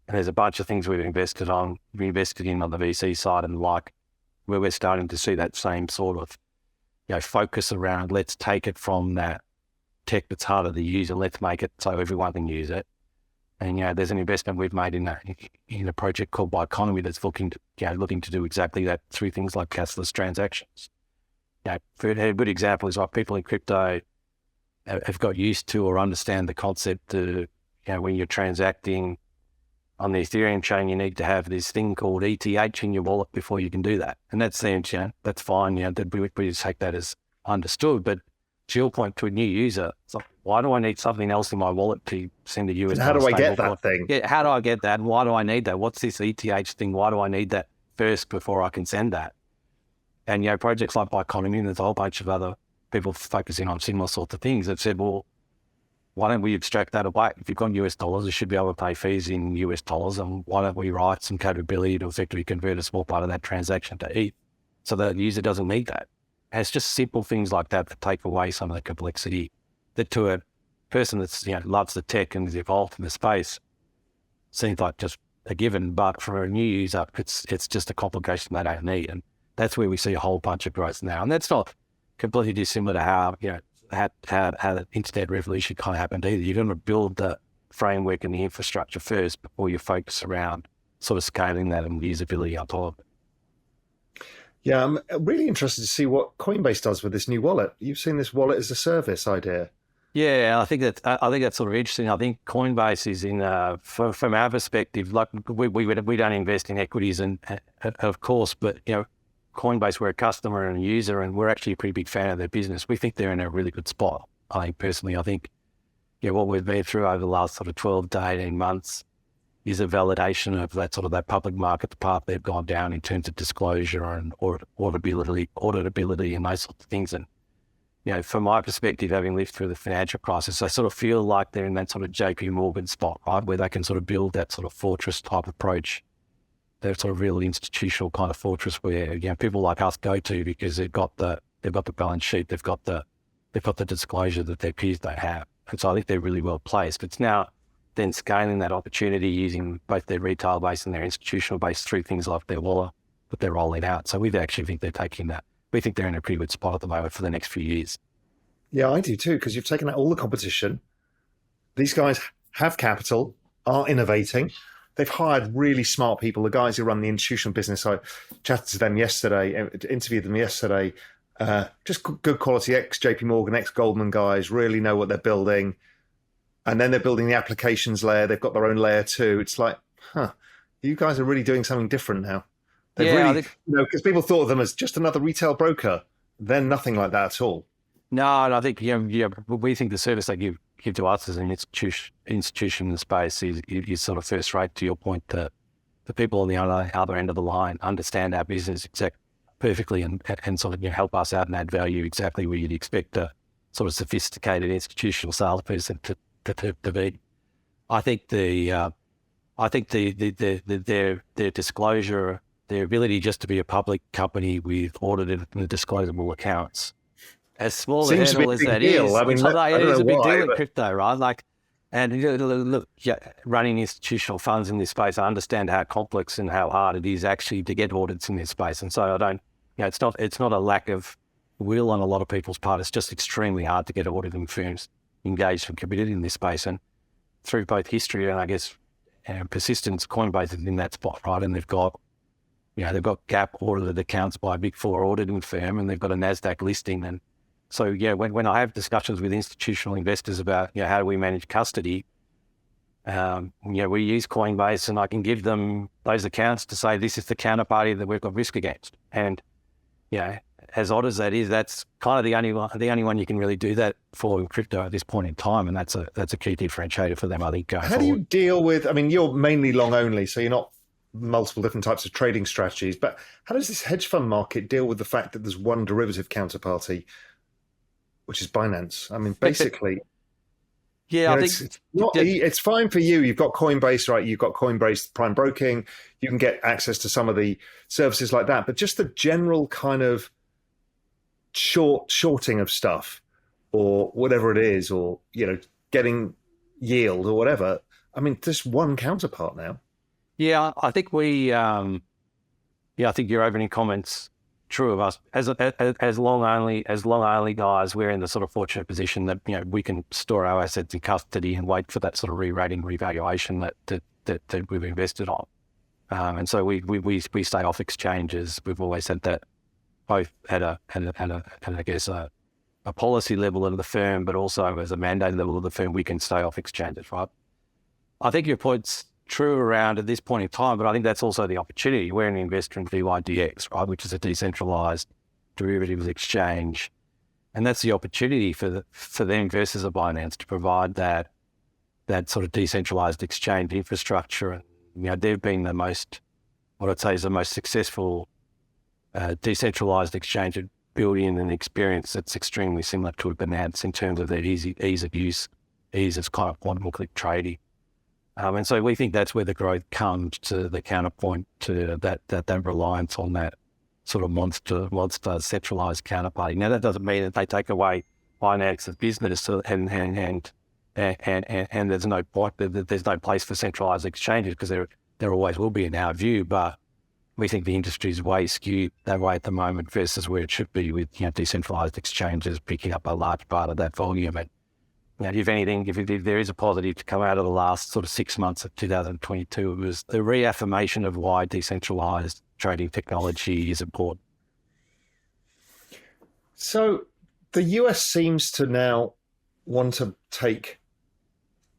And there's a bunch of things we've invested in on the VC side and where we're starting to see that same sort of, focus around, let's take it from that tech that's harder to use and let's make it so everyone can use it. And, there's an investment we've made in a project called Bioconomy that's looking to do exactly that through things like cashless transactions. A good example is like people in crypto have got used to or understand the concept that, when you're transacting on the Ethereum chain, you need to have this thing called ETH in your wallet before you can do that. And that's that's fine. We just take that as understood. But to your point, to a new user, it's like, why do I need something else in my wallet to send a US? How do I get that thing? Yeah, how do I get that? Why do I need that? What's this ETH thing? Why do I need that first before I can send that? And, projects like Bioconomy, and there's a whole bunch of other people focusing on similar sorts of things that said, well, why don't we extract that away? If you've got US dollars, you should be able to pay fees in US dollars. And why don't we write some capability to effectively convert a small part of that transaction to ETH so that the user doesn't need that? And it's just simple things like that that take away some of the complexity that to a person that's, loves the tech and is involved in the space seems like just a given. But for a new user, it's just a complication they don't need. And that's where we see a whole bunch of growth now. And that's not completely dissimilar to how the internet revolution kind of happened either. You're going to build the framework and the infrastructure first before you focus around sort of scaling that and usability on top of it. Yeah, I'm really interested to see what Coinbase does with this new wallet. You've seen this wallet as a service idea. Yeah, I think that's sort of interesting. I think Coinbase is from our perspective, like we don't invest in equities and of course, but Coinbase, we're a customer and a user, and we're actually a pretty big fan of their business. We think they're in a really good spot. I think what we've been through over the last sort of 12 to 18 months is a validation of that public market, the path they've gone down in terms of disclosure and auditability and those sorts of things. And, from my perspective, having lived through the financial crisis, I sort of feel like they're in that sort of JP Morgan spot, right, where they can sort of build that sort of fortress type approach they're sort of real institutional kind of fortress where people like us go to because they've got the balance sheet, they've got the disclosure that their peers don't have, and so I think they're really well placed. It's now then scaling that opportunity using both their retail base and their institutional base through things like their wallet that they're rolling out. So we actually think they're taking that. We think they're in a pretty good spot at the moment for the next few years. Yeah, I do too, because you've taken out all the competition. These guys have capital, are innovating. They've hired really smart people. The guys who run the institutional business, I chatted to them yesterday, interviewed them yesterday. Just good quality ex-JP Morgan, ex-Goldman guys, really know what they're building. And then they're building the applications layer. They've got their own layer too. It's like, you guys are really doing something different now. Because people thought of them as just another retail broker. They're nothing like that at all. No, and I think we think the service they give to us as an institution in the space is sort of first rate. To your point, the people on the other end of the line understand our business perfectly and sort of help us out and add value exactly where you'd expect a sort of sophisticated institutional salesperson to be. I think their disclosure, their ability just to be a public company with audited and disclosable accounts, as small a hurdle as that is, it is a big deal in crypto, right? Like, and look, running institutional funds in this space, I understand how complex and how hard it is actually to get audits in this space. And so I don't, it's not a lack of will on a lot of people's part. It's just extremely hard to get auditing firms engaged and committed in this space. And through both history and I guess persistence, Coinbase is in that spot, right? And they've got GAAP audited accounts by a Big Four auditing firm, and they've got a NASDAQ listing. And so, when I have discussions with institutional investors about, how do we manage custody, we use Coinbase, and I can give them those accounts to say, this is the counterparty that we've got risk against. And, as odd as that is, that's kind of the only one you can really do that for in crypto at this point in time. And that's a key differentiator for them, I think, going forward. How do you deal with, you're mainly long only, so you're not multiple different types of trading strategies, but how does this hedge fund market deal with the fact that there's one derivative counterparty, which is Binance? Basically, I think it's fine for you. You've got Coinbase, right? You've got Coinbase Prime Broking. You can get access to some of the services like that, but just the general kind of shorting of stuff or whatever it is, or, getting yield or whatever. There's one counterpart now. Yeah, I think I think your opening comments true of us as long only guys. We're in the sort of fortunate position that we can store our assets in custody and wait for that sort of re-rating, revaluation that we've invested on, and so we stay off exchanges. We've always said that, both at I guess a policy level of the firm, but also as a mandate level of the firm, we can stay off exchanges, right? I think your point's true around at this point in time, but I think that's also the opportunity. We're an investor in VYDX, right, which is a decentralized derivatives exchange, and that's the opportunity for them versus a Binance to provide that sort of decentralized exchange infrastructure. And they've been what I'd say is the most successful decentralized exchange at building an experience that's extremely similar to a Binance in terms of their ease of use, ease of kind of one click trading. And so we think that's where the growth comes, to the counterpoint to that reliance on that sort of monster centralized counterparty. Now, that doesn't mean that they take away Binance's business and there's no point, there's no place for centralized exchanges, because there always will be in our view, but we think the industry is way skewed that way at the moment versus where it should be, with decentralized exchanges picking up a large part of that volume. And if anything, if there is a positive to come out of the last sort of 6 months of 2022, it was the reaffirmation of why decentralized trading technology is important. So the US seems to now want to take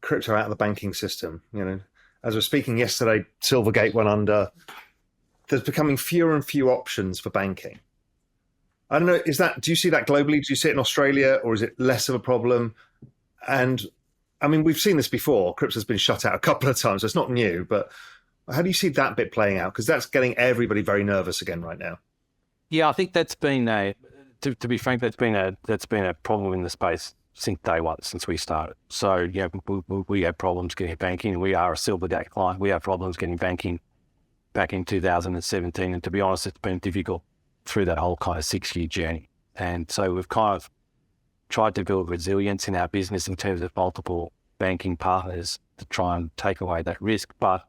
crypto out of the banking system. As we were speaking yesterday, Silvergate went under. There's becoming fewer and fewer options for banking. I don't know, do you see that globally? Do you see it in Australia, or is it less of a problem? And we've seen this before. Crypto's been shut out a couple of times, so it's not new, but how do you see that bit playing out? Because that's getting everybody very nervous again right now. Yeah, I think that's been to be frank, that's been a problem in the space since day one, since we started. So we have problems getting banking. We are a Silvergate client. We have problems getting banking back in 2017. And to be honest, it's been difficult through that whole kind of 6-year journey. And so we've kind of tried to build resilience in our business in terms of multiple banking partners to try and take away that risk. But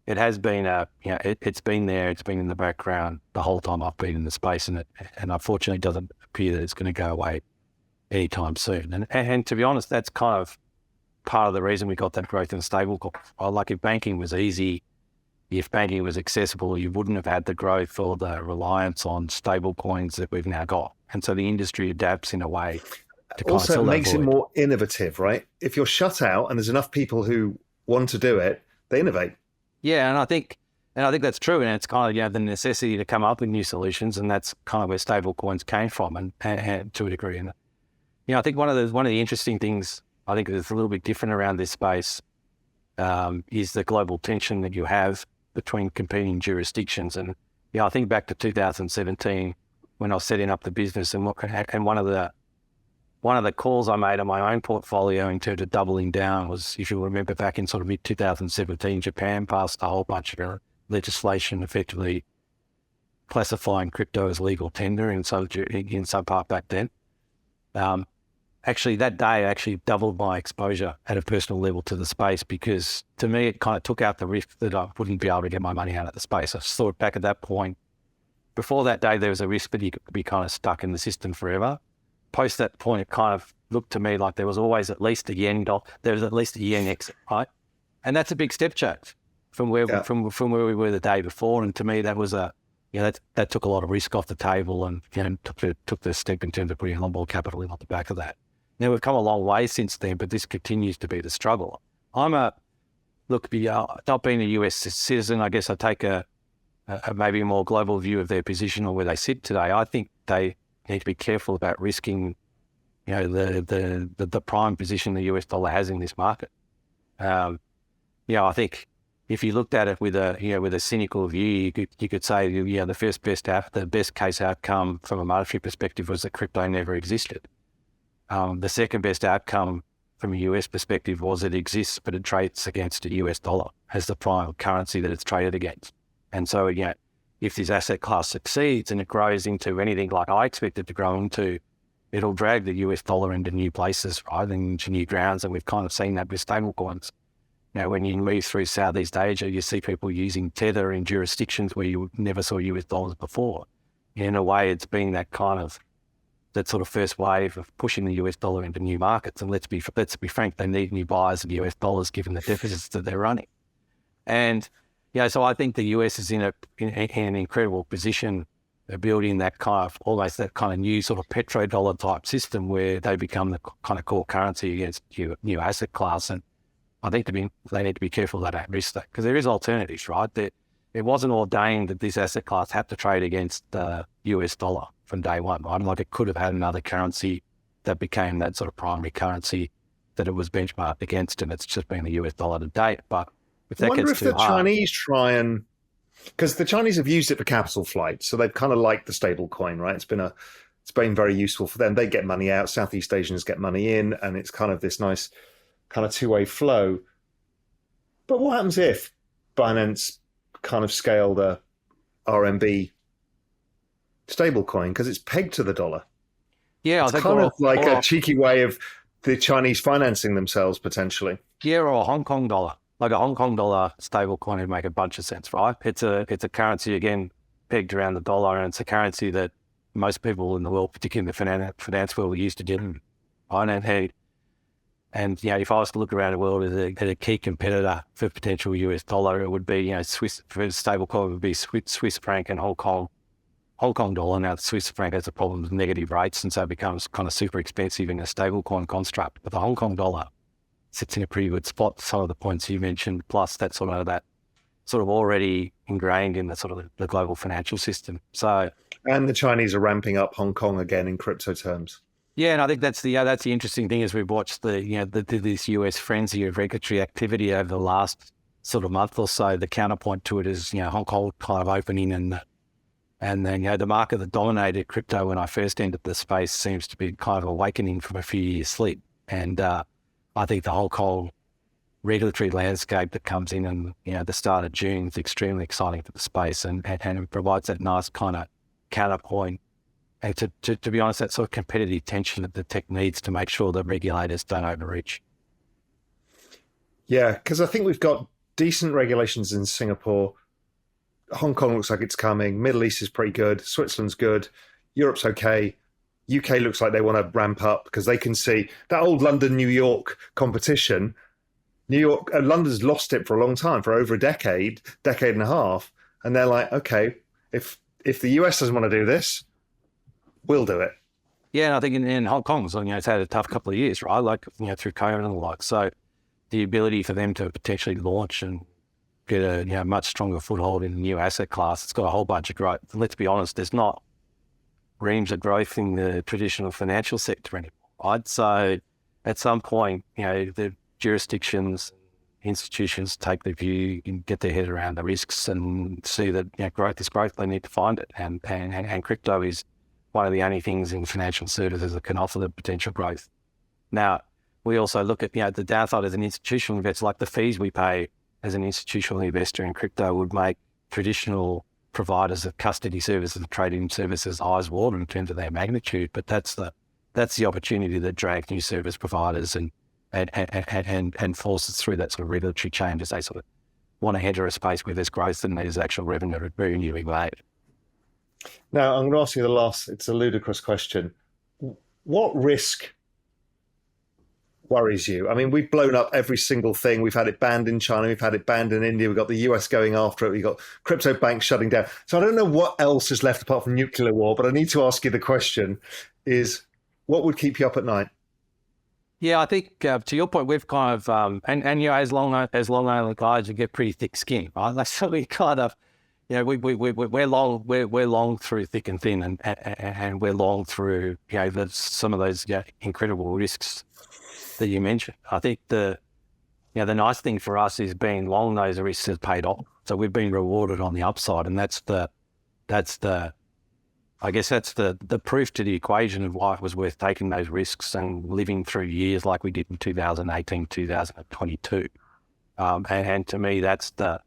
it has been it's been there, it's been in the background the whole time I've been in the space, and unfortunately doesn't appear that it's going to go away anytime soon. And to be honest, that's kind of part of the reason we got that growth in stablecoins. Like if banking was easy, if banking was accessible, you wouldn't have had the growth or the reliance on stable coins that we've now got. And so the industry adapts in a way to kind also of makes it more innovative, right? If you're shut out and there's enough people who want to do it, they innovate. Yeah, and I think that's true, and it's kind of the necessity to come up with new solutions, and that's kind of where stable coins came from, and to a degree. And I think one of the interesting things I think that's a little bit different around this space is the global tension that you have between competing jurisdictions. And I think back to 2017 when I was setting up the business, and one of the calls I made on my own portfolio in terms of doubling down was, if you remember, back in sort of mid-2017, Japan passed a whole bunch of legislation effectively classifying crypto as legal tender in some part back then. Actually, that day I actually doubled my exposure at a personal level to the space, because to me it kind of took out the risk that I wouldn't be able to get my money out of the space. I thought back at that point, before that day there was a risk that you could be kind of stuck in the system forever. Post that point, it kind of looked to me like there was always at least a yen exit, right? And that's a big step change from where from where we were the day before. And to me, that was that took a lot of risk off the table, and took the step in terms of putting a lot more capital in on the back of that. Now we've come a long way since then, but this continues to be the struggle. Not being a US citizen, I guess I take a maybe a more global view of their position or where they sit today. I think they need to be careful about risking, the prime position the US dollar has in this market. I think if you looked at it with a cynical view, you could say, the best case outcome from a monetary perspective was that crypto never existed. The second best outcome from a US perspective was it exists, but it trades against a US dollar as the prime currency that it's traded against. And so, if this asset class succeeds and it grows into anything like I expect it to grow into, it'll drag the US dollar into new places, right, into new grounds. And we've kind of seen that with stablecoins. When you move through Southeast Asia, you see people using Tether in jurisdictions where you never saw US dollars before. In a way, it's been that sort of first wave of pushing the US dollar into new markets. And let's be frank, they need new buyers of US dollars given the deficits that they're running. And so I think the US is in an incredible position of building that almost that kind of new sort of petrodollar type system where they become the kind of core currency against new asset class. And I think they need to be careful that they don't risk that, because there is alternatives, right? It wasn't ordained that this asset class had to trade against the US dollar from day one, right? Like it could have had another currency that became that sort of primary currency that it was benchmarked against, and it's just been the US dollar to date. But if that gets too hard, Chinese try and, because the Chinese have used it for capital flight, so they've kind of liked the stable coin, right? It's been very useful for them. They get money out, Southeast Asians get money in, and it's kind of this nice kind of two-way flow. But what happens if Binance kind of scaled a RMB stablecoin, because it's pegged to the dollar? Yeah, it's kind of like a cheeky way of the Chinese financing themselves potentially. Yeah, or a Hong Kong dollar. Like a Hong Kong dollar stable coin would make a bunch of sense, right? It's a currency, again, pegged around the dollar, and it's a currency that most people in the world, particularly in the finance world, are used to dealing with. And if I was to look around the world at a key competitor for potential US dollar, it would be, Swiss, for stablecoin would be Swiss franc and Hong Kong dollar. Now the Swiss franc has a problem with negative rates, and so it becomes kind of super expensive in a stablecoin construct. But the Hong Kong dollar sits in a pretty good spot. Some of the points you mentioned, plus that sort of already ingrained in the global financial system. So, and the Chinese are ramping up Hong Kong again in crypto terms. Yeah, and I think that's the interesting thing as we've watched this US frenzy of regulatory activity over the last sort of month or so. The counterpoint to it is Hong Kong kind of opening, and then the market that dominated crypto when I first entered the space seems to be kind of awakening from a few years sleep. And I think the Hong Kong regulatory landscape that comes in and, the start of June is extremely exciting for the space and it provides that nice kind of counterpoint. And to be honest, that sort of competitive tension that the tech needs to make sure that regulators don't overreach. Yeah, because I think we've got decent regulations in Singapore. Hong Kong looks like it's coming. Middle East is pretty good. Switzerland's good. Europe's okay. UK looks like they want to ramp up because they can see that old London-New York competition. London's lost it for a long time, for over a decade and a half. And they're like, okay, if the US doesn't want to do this, we'll do it. Yeah, and I think in Hong Kong, it's had a tough couple of years, right? Like, through COVID and the like. So the ability for them to potentially launch and get a much stronger foothold in the new asset class, it's got a whole bunch of growth. And let's be honest, there's not reams of growth in the traditional financial sector anymore, right? So at some point, the jurisdictions, institutions take the view and get their head around the risks and see that growth is growth. They need to find it, and crypto is one of the only things in financial services that can offer the potential growth. Now, we also look at the downside as an institutional investor, like the fees we pay as an institutional investor in crypto would make traditional providers of custody services and trading services eyes water in terms of their magnitude. But that's the opportunity that drags new service providers and forces through that sort of regulatory change as they sort of want to enter a space where there's growth and there's actual revenue being made. Now, I'm going to ask you the last, it's a ludicrous question. What risk worries you? I mean, we've blown up every single thing. We've had it banned in China. We've had it banned in India. We've got the US going after it. We've got crypto banks shutting down. So I don't know what else is left apart from nuclear war, but I need to ask you the question is, what would keep you up at night? Yeah, I think to your point, we've kind of, as Long Island guys, you get pretty thick skin, right? So we kind of, we're long through thick and thin, and we're long through some of those incredible risks that you mentioned. I think the nice thing for us is being long those risks has paid off. So we've been rewarded on the upside, and that's the proof to the equation of why it was worth taking those risks and living through years like we did in 2018, 2022. And to me, that's the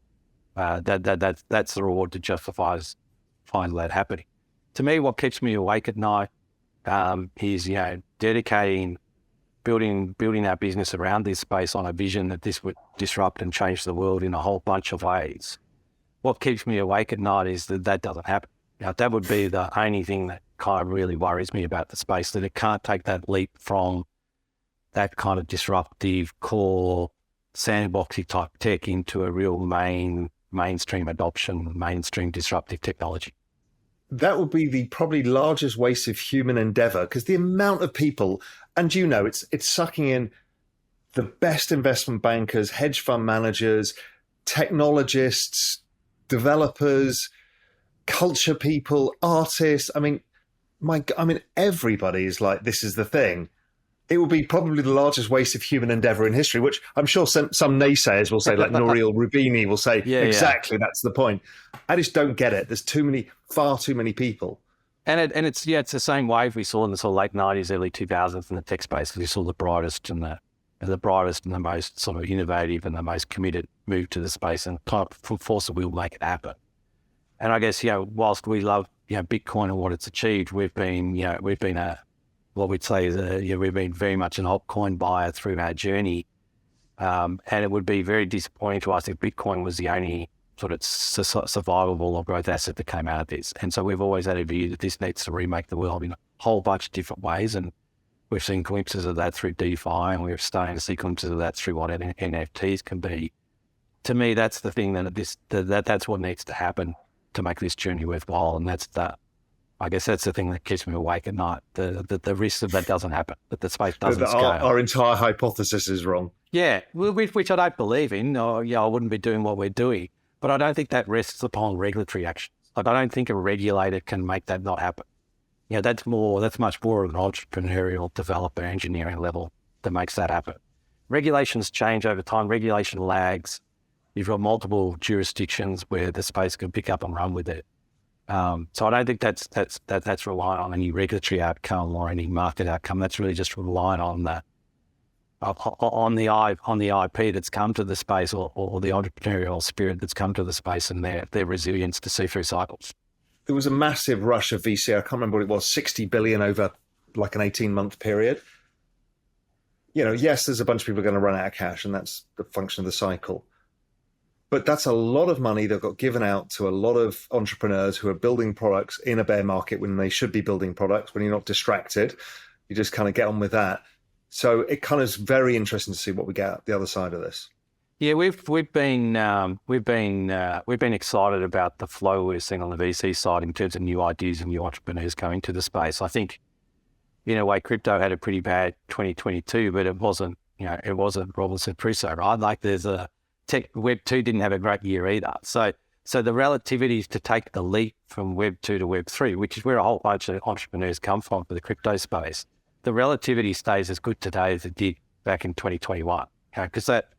reward that justifies finding that happening. To me, what keeps me awake at night is dedicating, building our business around this space on a vision that this would disrupt and change the world in a whole bunch of ways. What keeps me awake at night is that doesn't happen. Now, that would be the only thing that kind of really worries me about the space, that it can't take that leap from that kind of disruptive core sandboxy type tech into a real mainstream adoption, mainstream disruptive technology. That would be the probably largest waste of human endeavor, because the amount of people, and it's sucking in the best investment bankers, hedge fund managers, technologists, developers, culture people, artists. I mean, everybody is like, this is the thing. It will be probably the largest waste of human endeavor in history, which I'm sure some naysayers will say, like Nouriel Roubini will say, exactly, that's the point. I just don't get it. There's far too many people. And it's the same wave we saw in the sort of late 90s, early 2000s in the tech space. We saw the brightest and the most sort of innovative and the most committed move to the space, and kind of from force of will make it happen. And I guess, whilst we love, Bitcoin and what it's achieved, we've been what we'd say is, we've been very much an altcoin buyer through our journey. And it would be very disappointing to us if Bitcoin was the only sort of survivable or growth asset that came out of this. And so we've always had a view that this needs to remake the world in a whole bunch of different ways. And we've seen glimpses of that through DeFi, and we're starting to see glimpses of that through what NFTs can be. To me, that's the thing that's what needs to happen to make this journey worthwhile. And that's the thing that keeps me awake at night. The risk that doesn't happen, that the space doesn't scale. Our entire hypothesis is wrong. Yeah, which I don't believe in. Or, I wouldn't be doing what we're doing. But I don't think that rests upon regulatory actions. Like, I don't think a regulator can make that not happen. That's much more of an entrepreneurial developer engineering level that makes that happen. Regulations change over time. Regulation lags. You've got multiple jurisdictions where the space can pick up and run with it. So I don't think that's reliant on any regulatory outcome or any market outcome. That's really just reliant on on the IP that's come to the space, or the entrepreneurial spirit that's come to the space, and their resilience to see through cycles. There was a massive rush of VC. I can't remember what it was, 60 billion over like an 18-month period. Yes, there's a bunch of people going to run out of cash, and that's the function of the cycle. But that's a lot of money that got given out to a lot of entrepreneurs who are building products in a bear market when they should be building products. When you're not distracted, you just kind of get on with that. So it kind of is very interesting to see what we get out the other side of this. Yeah, we've been excited about the flow we're seeing on the VC side in terms of new ideas and new entrepreneurs coming to the space. I think, in a way, crypto had a pretty bad 2022, but it wasn't Robinson Crusoe, right? Like there's a Web 2 didn't have a great year either. So the relativity to take the leap from Web 2 to Web 3, which is where a whole bunch of entrepreneurs come from for the crypto space, the relativity stays as good today as it did back in 2021. Because that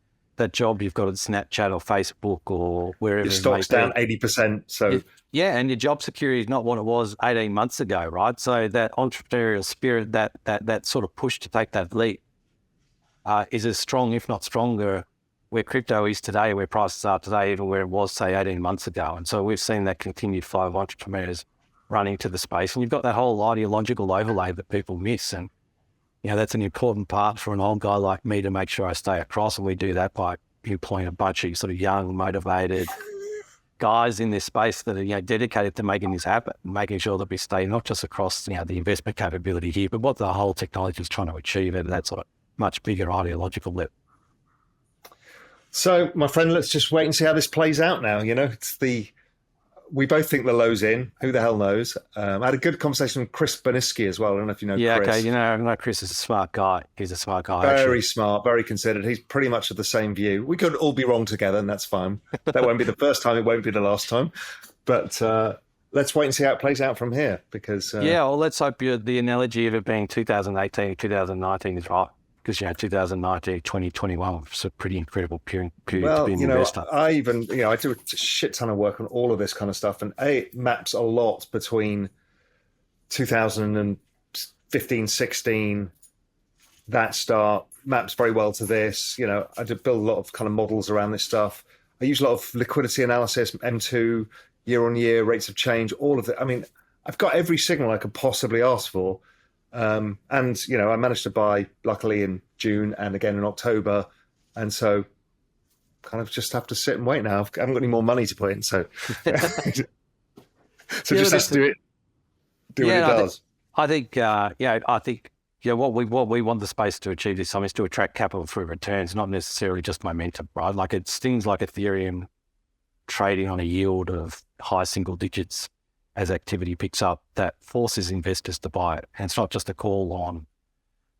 job you've got at Snapchat or Facebook or wherever, your stock's down 80%. So yeah, and your job security is not what it was 18 months ago, right? So that entrepreneurial spirit, that sort of push to take that leap, is as strong, if not stronger, where crypto is today, where prices are today, even where it was, say, 18 months ago. And so we've seen that continued flow of entrepreneurs running to the space. And you've got that whole ideological overlay that people miss. And, that's an important part for an old guy like me to make sure I stay across. And we do that by employing a bunch of sort of young, motivated guys in this space that are, dedicated to making this happen, making sure that we stay not just across, the investment capability here, but what the whole technology is trying to achieve at that sort of much bigger ideological level. So, my friend, let's just wait and see how this plays out now. We both think the low's in. Who the hell knows? I had a good conversation with Chris Boniski as well. I don't know if you know Chris. Yeah, okay. I know Chris is a smart guy. He's a smart guy. Very smart, very considered. He's pretty much of the same view. We could all be wrong together, and that's fine. That won't be the first time. It won't be the last time. But let's wait and see how it plays out from here. Because let's hope the analogy of it being 2018, 2019 is right. Because 2019, 2021 was a pretty incredible period to be an investor. I do a shit ton of work on all of this kind of stuff, and it maps a lot between 2015, 16. That start maps very well to this. I did build a lot of kind of models around this stuff. I use a lot of liquidity analysis, M2, year on year, rates of change, all of it. I mean, I've got every signal I could possibly ask for. And I managed to buy, luckily, in June and again in October. And so kind of just have to sit and wait now. I haven't got any more money to put in. So, just has to do what it does. I think what we want the space to achieve this time is to attract capital through returns, not necessarily just momentum, right? Like it's things like Ethereum trading on a yield of high single digits as activity picks up, that forces investors to buy it. And it's not just a call on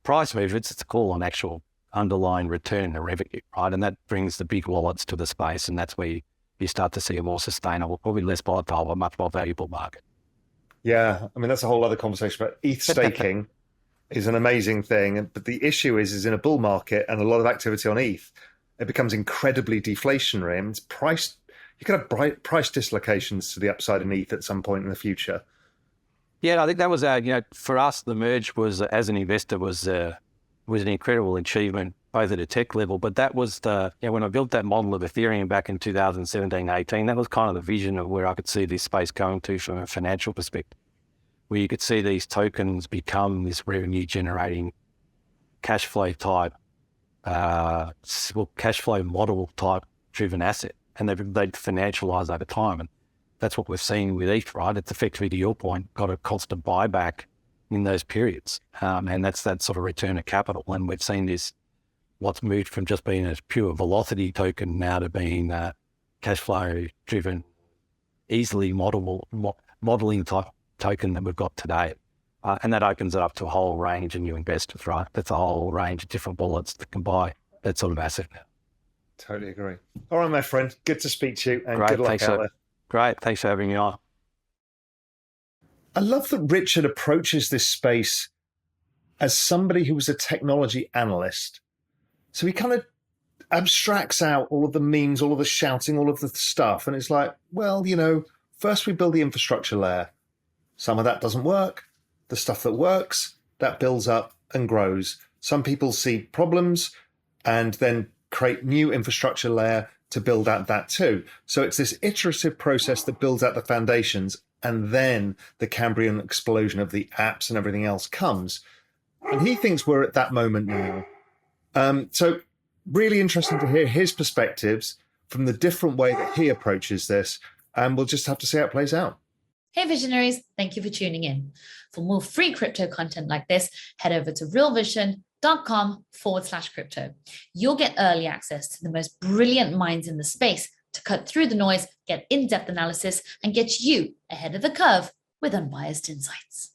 price movements, it's a call on actual underlying return and revenue, right? And that brings the big wallets to the space, and that's where you start to see a more sustainable, probably less volatile, but much more valuable market. Yeah, I mean, that's a whole other conversation, but ETH staking is an amazing thing. But the issue is in a bull market and a lot of activity on ETH, it becomes incredibly deflationary, and it's priced. You could have price dislocations to the upside in ETH at some point in the future. Yeah, I think that was for us, the merge was, as an investor, was an incredible achievement, both at a tech level. But that was when I built that model of Ethereum back in 2017, 18, that was kind of the vision of where I could see this space going to from a financial perspective, where you could see these tokens become this revenue generating cash flow type, cash flow model type driven asset. And they'd financialise over time. And that's what we've seen with ETH, right? It's effectively, to your point, got a constant buyback in those periods. And that's that sort of return of capital. And we've seen this, what's moved from just being a pure velocity token now to being a cash flow driven, easily modelling type token that we've got today. And that opens it up to a whole range of new investors, right? That's a whole range of different wallets that can buy that sort of asset now. Totally agree. All right, my friend. Good to speak to you, and Great, good luck out there. Great. Thanks for having me on. I love that Richard approaches this space as somebody who was a technology analyst. So he kind of abstracts out all of the memes, all of the shouting, all of the stuff. And it's like, well, first we build the infrastructure layer. Some of that doesn't work. The stuff that works, that builds up and grows. Some people see problems and then create new infrastructure layer to build out that too. So it's this iterative process that builds out the foundations, and then the Cambrian explosion of the apps and everything else comes. And he thinks we're at that moment now. So really interesting to hear his perspectives from the different way that he approaches this. And we'll just have to see how it plays out. Hey visionaries, thank you for tuning in. For more free crypto content like this, head over to realvision.com/crypto. You'll get early access to the most brilliant minds in the space to cut through the noise, get in-depth analysis, and get you ahead of the curve with unbiased insights.